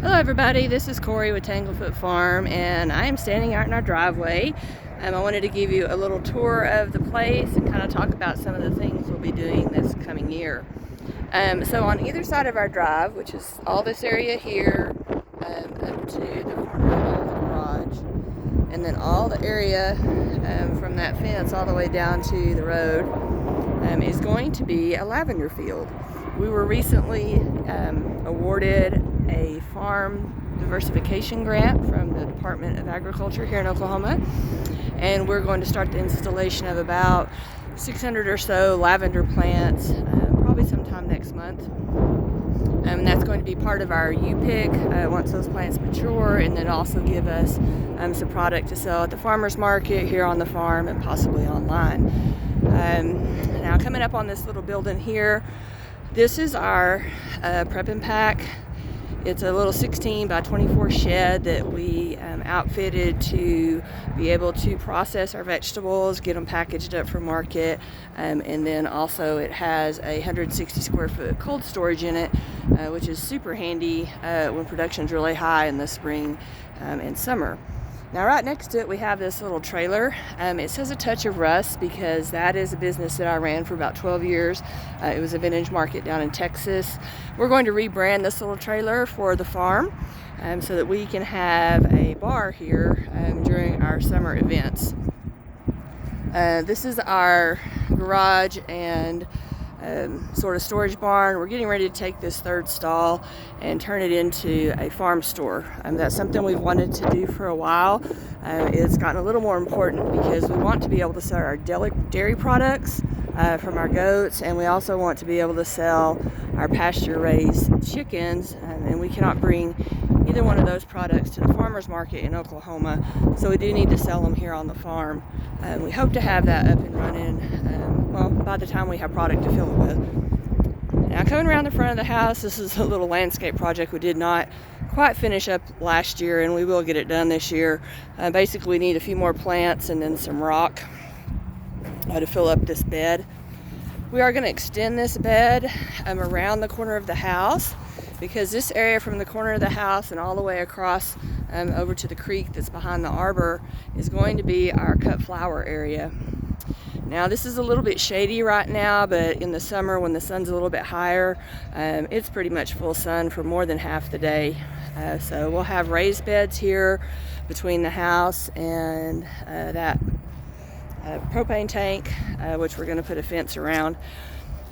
Hello everybody, this is Corey with Tanglefoot Farm, and I am standing out in our driveway. I wanted to give you a little tour of the place and kind of talk about some of the things we'll be doing this coming year. So on either side of our drive, which is all this area here, up to the corner of the garage, and then all the area from that fence all the way down to the road, is going to be a lavender field. We were recently awarded a farm diversification grant from the Department of Agriculture here in Oklahoma, and we're going to start the installation of about 600 or so lavender plants probably sometime next month. And that's going to be part of our U-Pick once those plants mature, and then also give us some product to sell at the farmer's market here on the farm and possibly online. Now coming up on this little building here, this is our prep and pack. It's a little 16 by 24 shed that we outfitted to be able to process our vegetables, get them packaged up for market, and then also it has a 160 square foot cold storage in it, which is super handy when production's really high in the spring and summer. Now right next to it we have this little trailer. It says A Touch of Rust because that is a business that I ran for about 12 years. It was a vintage market down in Texas. We're going to rebrand this little trailer for the farm so that we can have a bar here during our summer events. This is our garage and sort of storage barn. We're getting ready to take this third stall and turn it into a farm store. That's something we've wanted to do for a while. It's gotten a little more important because we want to be able to sell our dairy products from our goats, and we also want to be able to sell our pasture-raised chickens, and we cannot bring either one of those products to the farmer's market in Oklahoma, so we do need to sell them here on the farm. We hope to have that up and running by the time we have product to fill it with. Now coming around the front of the house, this is a little landscape project we did not quite finish up last year, and we will get it done this year. Basically we need a few more plants and then some rock to fill up this bed. We are going to extend this bed around the corner of the house, because this area from the corner of the house and all the way across over to the creek that's behind the arbor is going to be our cut flower area. Now this is a little bit shady right now, but in the summer when the sun's a little bit higher, it's pretty much full sun for more than half the day. So we'll have raised beds here between the house and that propane tank, which we're going to put a fence around.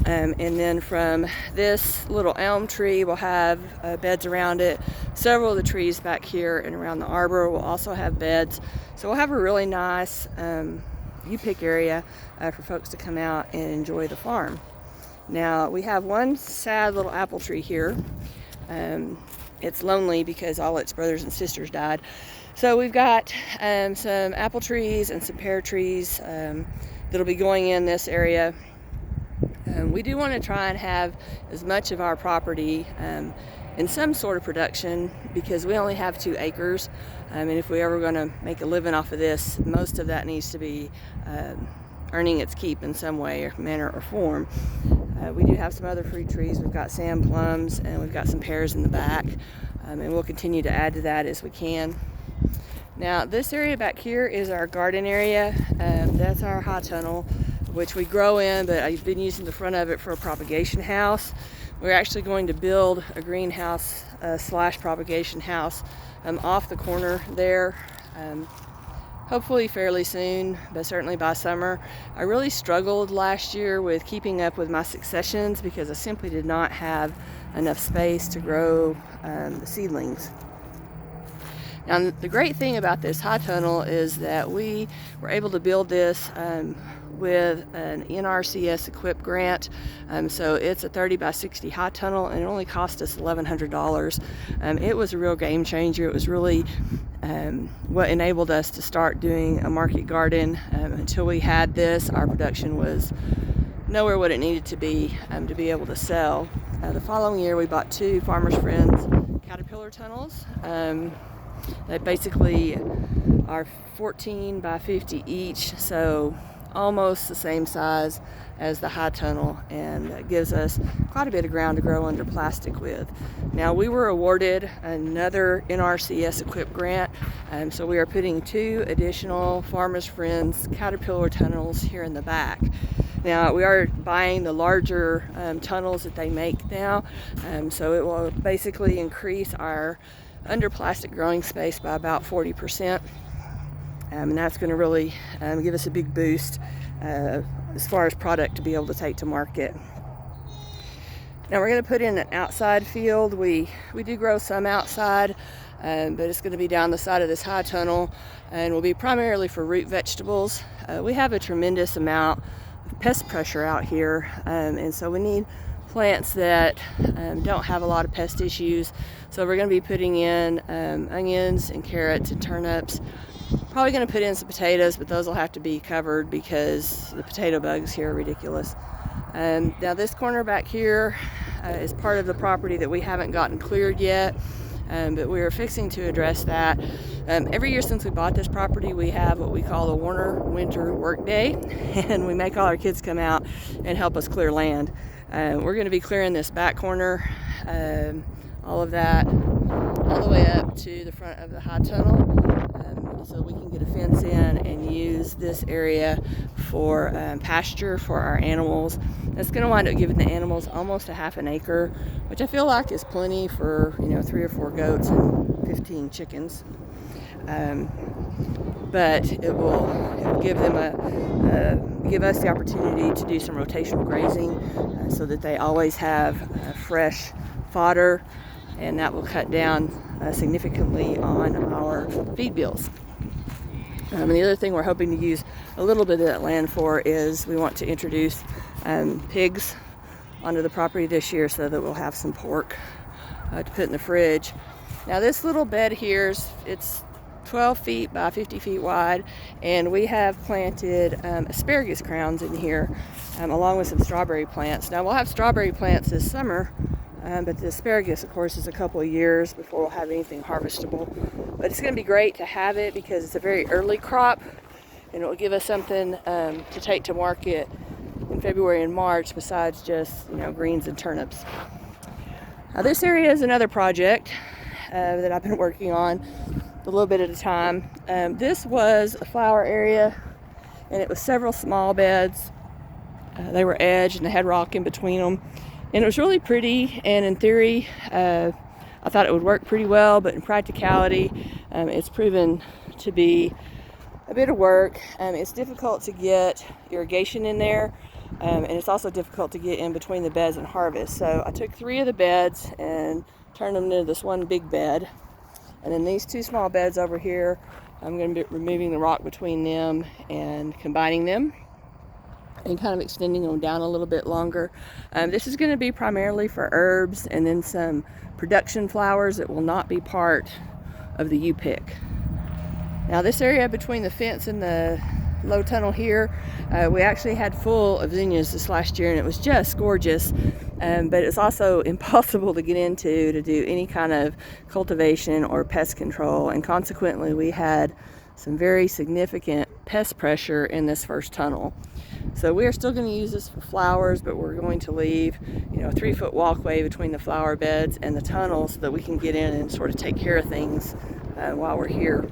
And then from this little elm tree, we'll have beds around it. Several of the trees back here and around the arbor will also have beds. So we'll have a really nice U-Pick area for folks to come out and enjoy the farm. Now we have one sad little apple tree here. It's lonely because all its brothers and sisters died. So we've got some apple trees and some pear trees that'll be going in this area. We do want to try and have as much of our property in some sort of production, because we only have 2 acres, and if we're ever going to make a living off of this, most of that needs to be earning its keep in some way or manner or form. We do have some other fruit trees. We've got sand plums and we've got some pears in the back, and we'll continue to add to that as we can. Now this area back here is our garden area. That's our high tunnel, which we grow in, but I've been using the front of it for a propagation house. We're actually going to build a greenhouse slash propagation house off the corner there, hopefully fairly soon, but certainly by summer. I really struggled last year with keeping up with my successions because I simply did not have enough space to grow the seedlings. Now the great thing about this high tunnel is that we were able to build this with an NRCS equipped grant. So it's a 30 by 60 high tunnel, and it only cost us $1,100. It was a real game changer. It was really what enabled us to start doing a market garden. Until we had this, our production was nowhere what it needed to be able to sell. The following year we bought 2 Farmers Friends Caterpillar tunnels. They basically are 14 by 50 each, so almost the same size as the high tunnel, and that gives us quite a bit of ground to grow under plastic with. Now, we were awarded another NRCS equipped grant, so we are putting 2 additional Farmers Friends Caterpillar tunnels here in the back. Now, we are buying the larger tunnels that they make now, so it will basically increase our under plastic growing space by about 40%, and that's going to really give us a big boost as far as product to be able to take to market. Now, we're going to put in an outside field. We do grow some outside, but it's going to be down the side of this high tunnel, and will be primarily for root vegetables. We have a tremendous amount of pest pressure out here, and so we need plants that don't have a lot of pest issues. So we're going to be putting in onions and carrots and turnips. Probably going to put in some potatoes, but those will have to be covered because the potato bugs here are ridiculous. Now, this corner back here is part of the property that we haven't gotten cleared yet, but we are fixing to address that. Every year since we bought this property, we have what we call the Warner Winter Work Day, and we make all our kids come out and help us clear land. We're going to be clearing this back corner, all of that, all the way up to the front of the high tunnel, so we can get a fence in and use this area for pasture for our animals. That's going to wind up giving the animals almost a half an acre, which I feel like is plenty for 3 or 4 goats and 15 chickens. But it will give them give us the opportunity to do some rotational grazing, so that they always have fresh fodder, and that will cut down significantly on our feed bills. And the other thing we're hoping to use a little bit of that land for is we want to introduce pigs onto the property this year, so that we'll have some pork to put in the fridge. Now, this little bed here, it's 12 feet by 50 feet wide, and we have planted asparagus crowns in here, along with some strawberry plants. Now, we'll have strawberry plants this summer, but the asparagus, of course, is a couple of years before we'll have anything harvestable. But it's going to be great to have it because it's a very early crop, and it will give us something to take to market in February and March besides just greens and turnips. Now, this area is another project that I've been working on a little bit at a time. This was a flower area, and it was several small beds. They were edged and they had rock in between them, and it was really pretty, and in theory I thought it would work pretty well, but in practicality it's proven to be a bit of work. It's difficult to get irrigation in there, and it's also difficult to get in between the beds and harvest. So I took 3 of the beds and turned them into this one big bed, and then these 2 small beds over here, I'm going to be removing the rock between them and combining them and kind of extending them down a little bit longer. This is going to be primarily for herbs and then some production flowers that will not be part of the U-pick. Now, this area between the fence and the low tunnel here, we actually had full of zinnias this last year, and it was just gorgeous, but it's also impossible to get into to do any kind of cultivation or pest control, and consequently we had some very significant pest pressure in this first tunnel. So we are still going to use this for flowers, but we're going to leave a 3-foot walkway between the flower beds and the tunnel so that we can get in and sort of take care of things while we're here.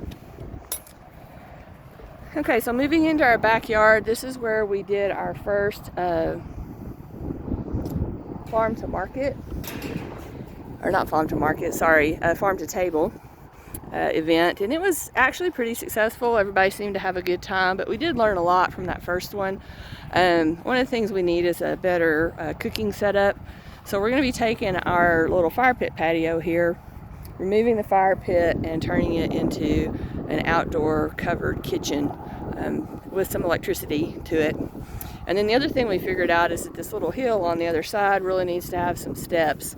Okay, so moving into our backyard, this is where we did our first farm to table event, and it was actually pretty successful. Everybody seemed to have a good time, but we did learn a lot from that first one. One of the things we need is a better cooking setup. So we're going to be taking our little fire pit patio here, removing the fire pit and turning it into an outdoor covered kitchen with some electricity to it. And then the other thing we figured out is that this little hill on the other side really needs to have some steps.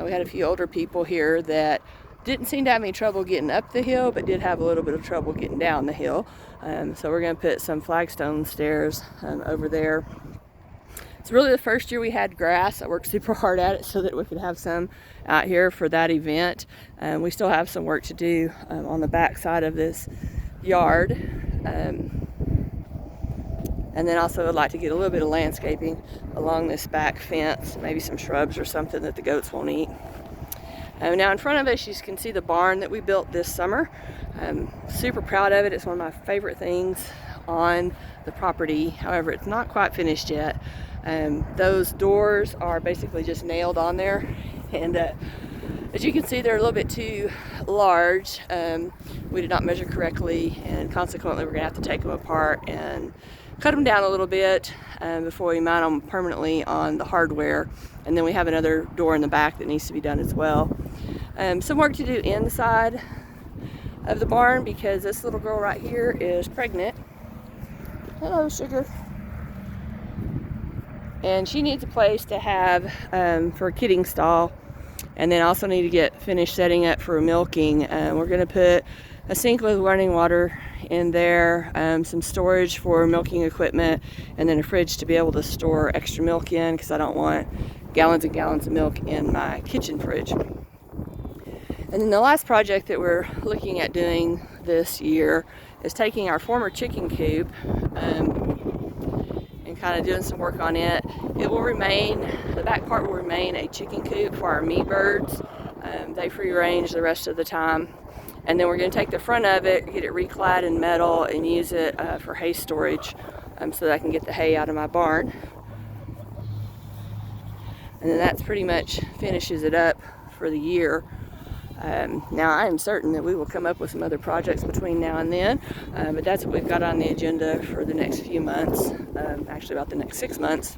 We had a few older people here that didn't seem to have any trouble getting up the hill, but did have a little bit of trouble getting down the hill. So we're going to put some flagstone stairs over there. It's really the first year we had grass. I worked super hard at it so that we could have some out here for that event. We still have some work to do on the back side of this yard. And then also I'd like to get a little bit of landscaping along this back fence, maybe some shrubs or something that the goats won't eat. Now in front of us you can see the barn that we built this summer. I'm super proud of it. It's one of my favorite things on the property. However, it's not quite finished yet. Those doors are basically just nailed on there, and as you can see, they're a little bit too large. We did not measure correctly, and consequently we're gonna have to take them apart and cut them down a little bit before we mount them permanently on the hardware. And then we have another door in the back that needs to be done as well. Some work to do inside of the barn because this little girl right here is pregnant. Hello, sugar. And she needs a place to have for a kidding stall, and then also need to finish setting up for milking. We're going to put a sink with running water in there, some storage for milking equipment, and then a fridge to be able to store extra milk in, because I don't want gallons and gallons of milk in my kitchen fridge. And then the last project that we're looking at doing this year is taking our former chicken coop and kind of doing some work on it. It will remain, the back part will remain a chicken coop for our meat birds. They free range the rest of the time. And then we're going to take the front of it, get it reclad in metal, and use it for hay storage so that I can get the hay out of my barn. And then that's pretty much finishes it up for the year. Now I am certain that we will come up with some other projects between now and then, but that's what we've got on the agenda for the next few months, actually about the next 6 months.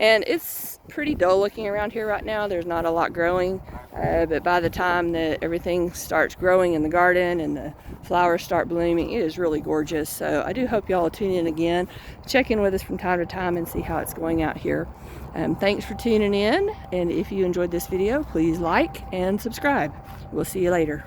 And it's pretty dull looking around here right now. There's not a lot growing, but by the time that everything starts growing in the garden and the flowers start blooming, it is really gorgeous. So I do hope y'all will tune in again, check in with us from time to time and see how it's going out here. Thanks for tuning in, and if you enjoyed this video, please like and subscribe. We'll see you later.